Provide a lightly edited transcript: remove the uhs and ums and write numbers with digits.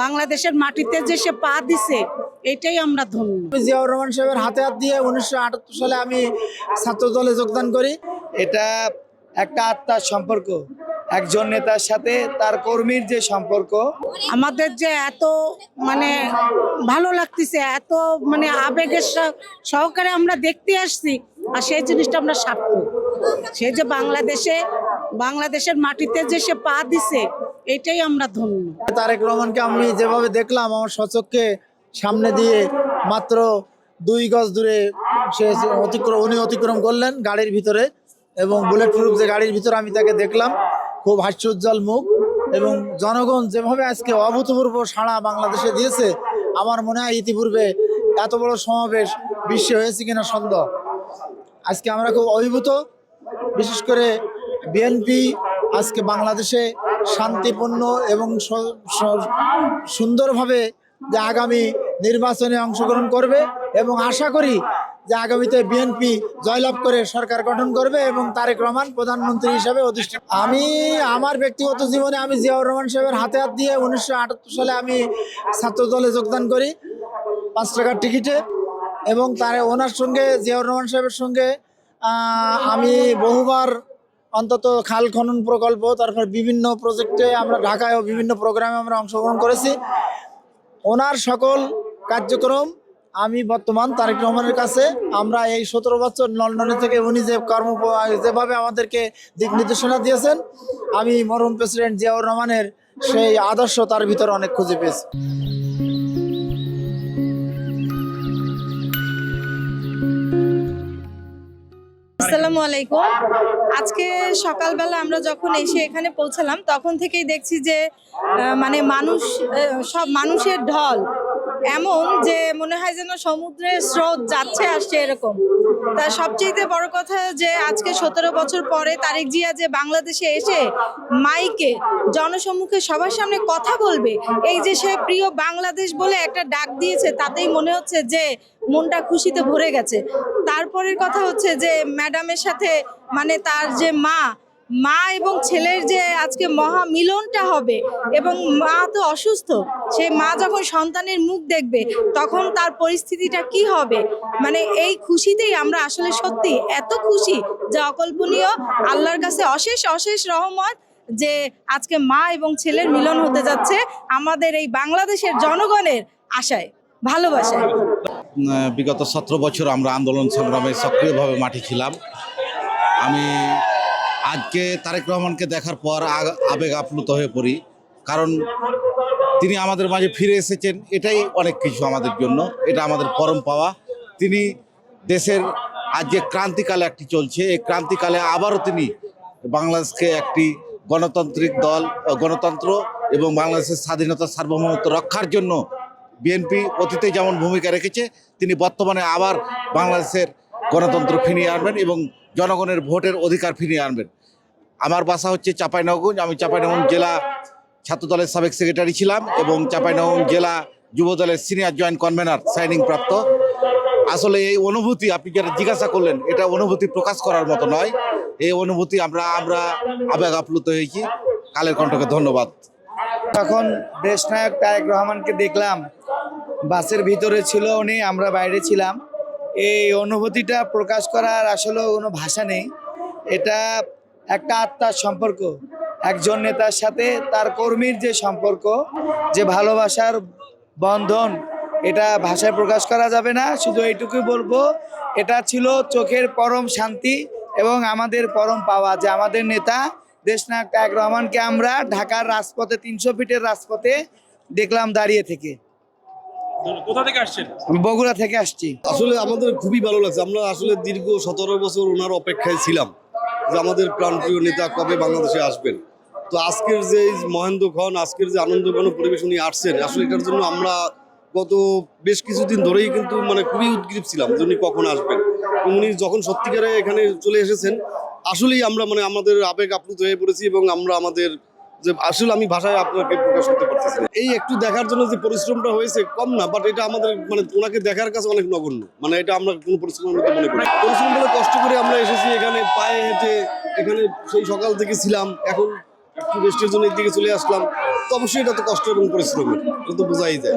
বাংলাদেশের মাটিতে যে সে পা দিছে এটাই আমরা ধন্য। জিয়াউর রহমান সাহেবের হাতে হাত দিয়ে 1978 সালে আমি ছাত্র দলে যোগদান করি। এটা একটা আত্মার সম্পর্ক, একজন নেতার সাথে তার কর্মীর যে সম্পর্ক। আমাদের যে এত মানে ভালো লাগতেছে, এত মানে আবেগের সহকারে আমরা দেখতে আসছি, আর সেই জিনিসটা আমরা সার্থক। সে যে বাংলাদেশের মাটিতে যে সে পা দিছে এটাই আমরা ধন্য। তারেক রহমানকে আমি যেভাবে দেখলাম আমার স্বচক্ষে সামনে দিয়ে মাত্র 2 গজ দূরে উনি অতিক্রম করলেন গাড়ির ভিতরে, এবং বুলেট প্রুফ যে গাড়ির ভিতরে আমি তাকে দেখলাম, খুব হাস্যোজ্জ্বল মুখ। এবং জনগণ যেভাবে আজকে অভূতপূর্ব সাড়া বাংলাদেশে দিয়েছে, আমার মনে হয় ইতিপূর্বে এত বড় সমাবেশ বিশ্বে হয়েছে কিনা সন্দেহ। আজকে আমরা খুব অভিভূত। বিশেষ করে বিএনপি আজকে বাংলাদেশে শান্তিপূর্ণ এবং সুন্দরভাবে যে আগামী নির্বাচনে অংশগ্রহণ করবে, এবং আশা করি যে আগামীতে বিএনপি জয়লাভ করে সরকার গঠন করবে এবং তারেক রহমান প্রধানমন্ত্রী হিসাবে অধিষ্ঠিত। আমি আমার ব্যক্তিগত জীবনে আমি জিয়াউর রহমান সাহেবের হাতে হাত দিয়ে 1978 সালে আমি ছাত্র দলে যোগদান করি 5 টাকার টিকিটে, এবং ওনার সঙ্গে জিয়াউর রহমান সাহেবের সঙ্গে আমি বহুবার অন্তত খাল খনন প্রকল্প, তারপর বিভিন্ন প্রজেক্টে আমরা ঢাকায় বিভিন্ন প্রোগ্রামে আমরা অংশগ্রহণ করেছি। ওনার সকল কার্যক্রম আমি বর্তমান তারেক রহমানের কাছে, আমরা এই 17 বছর লন্ডনে থেকে উনি যেভাবে আমাদেরকে দিক নির্দেশনা দিয়েছেন, আমি মরহুম প্রেসিডেন্ট জিয়াউর রহমানের সেই আদর্শ তার ভিতরে অনেক খুঁজে পেয়েছি। আসসালামু আলাইকুম। আজকে সকালবেলা আমরা যখন এসে এখানে পৌঁছালাম তখন থেকেই দেখছি যে মানে সব মানুষের ঢল এমন যে মনে হয় যেন সমুদ্রের স্রোত যাচ্ছে আসছে এরকম। তা সবচেয়ে বড় কথা যে আজকে 17 বছর পরে তারেক জিয়া যে বাংলাদেশে এসে মাইকে জনসম্মুখে সবার সামনে কথা বলবে, এই যে সে প্রিয় বাংলাদেশ বলে একটা ডাক দিয়েছে, তাতেই মনে হচ্ছে যে মনটা খুশিতে ভরে গেছে। তারপরের কথা হচ্ছে যে ম্যাডামের সাথে মানে তার যে মা এবং ছেলের যে আজকে মহা মিলনটা হবে, এবং মা তো অসুস্থ, সেই মা যখন সন্তানের মুখ দেখবে তখন তার পরিস্থিতিটা কি হবে, মানে এই খুশিতেই আমরা আসলে সত্যি এত খুশি যে অকল্পনীয়। আল্লাহর কাছে অশেষ অশেষ রহমত যে আজকে মা এবং ছেলের মিলন হতে যাচ্ছে আমাদের এই বাংলাদেশের জনগণের আশায়, ভালোবাসায়। বিগত 17 বছর আমরা আন্দোলন সংগ্রামে সক্রিয়ভাবে মাঠে ছিলাম। আমি আজকে তারেক রহমানকে দেখার পর আবেগ আপ্লুত হয়ে পড়ি, কারণ তিনি আমাদের মাঝে ফিরে এসেছেন, এটাই অনেক কিছু আমাদের জন্য, এটা আমাদের পরম পাওয়া। তিনি দেশের আজ যে ক্রান্তিকালে একটি চলছে, এই ক্রান্তিকালে আবারও তিনি বাংলাদেশকে একটি গণতান্ত্রিক দল, গণতন্ত্র এবং বাংলাদেশের স্বাধীনতা সার্বভৌমত্ব রক্ষার জন্য বিএনপি অতীতে যেমন ভূমিকা রেখেছে, তিনি বর্তমানে আবার বাংলাদেশের গণতন্ত্র ফিরিয়ে আনবেন এবং জনগণের ভোটের অধিকার ফিরিয়ে আনবেন। আমার বাসা হচ্ছে চাঁপাইনবাবগঞ্জ। আমি চাঁপাইনবাবগঞ্জ জেলা ছাত্রদলের সাবেক সেক্রেটারি ছিলাম এবং চাঁপাইনবাবগঞ্জ জেলা যুবদলের সিনিয়র জয়েন্ট কনভেনার সাইনিং প্রাপ্ত। আসলে এই অনুভূতি আপনি যারা জিজ্ঞাসা করলেন, এটা অনুভূতি প্রকাশ করার মতো নয়। এই অনুভূতি আমরা আবেগ আপ্লুত হয়েছি। কালের কণ্ঠকে ধন্যবাদ। তখন দেশনায়ক তারেক রহমানকে দেখলাম, বাসের ভিতরে ছিল উনি, আমরা বাইরে ছিলাম। এই অনুভূতিটা প্রকাশ করার আসলে কোনো ভাষা নেই। এটা একটা আত্মার সম্পর্ক, একজন নেতার সাথে তার কর্মীর যে সম্পর্ক, যে ভালোবাসার বন্ধন, এটা ভাষায় প্রকাশ করা যাবে না। শুধু এইটুকুই বলবো, এটা ছিল চোখের পরম শান্তি এবং আমাদের পরম পাওয়া যে আমাদের নেতা দেশনায়ক তারেক রহমানকে আমরা ঢাকার রাজপথে 300 ফিটের রাজপথে দেখলাম দাঁড়িয়ে থেকে। কোথা থেকে আসছেন? আমি বগুড়া থেকে আসছি। আসলে আমাদের খুবই ভালো লাগছে। আমরা আসলে দীর্ঘ 17 বছর ওনার অপেক্ষায় ছিলাম যে আমাদের প্রাণপ্রিয় নেতা কবে বাংলাদেশে আসবেন। তো আজকের যে মহেন্দ্রক্ষণ, আজকের যে আনন্দঘন পরিবেশ উনি আসছেন, আসলে এটার জন্য আমরা গত বেশ কিছুদিন ধরেই কিন্তু মানে খুবই উদ্গ্রীব ছিলাম যে উনি কখন আসবেন। উনি যখন সত্যিকারে এখানে চলে এসেছেন, আসলেই আমরা মানে আমাদের আবেগ আপ্লুত হয়ে পড়েছি এবং আমরা আমাদের যে আসলে আমি ভাষায় আপনাকে প্রকাশ করতে পারতেছি না। এই একটু দেখার জন্য যে পরিশ্রমটা হয়েছে কম না, বাট এটা আমাদের মানে ওনাকে দেখার কাছে অনেক নগণ্য। মানে এটা আমরা কোনো পরিশ্রমের মধ্যে মনে করি। পরিশ্রম করে কষ্ট করে আমরা এসেছি এখানে, পায়ে হেঁটে এখানে সেই সকাল থেকে ছিলাম। এখন একটু রেস্টের জন্য এদিকে চলে আসলাম। তো অবশ্যই এটা তো কষ্ট এবং পরিশ্রমের, এটা তো বোঝাই যায়।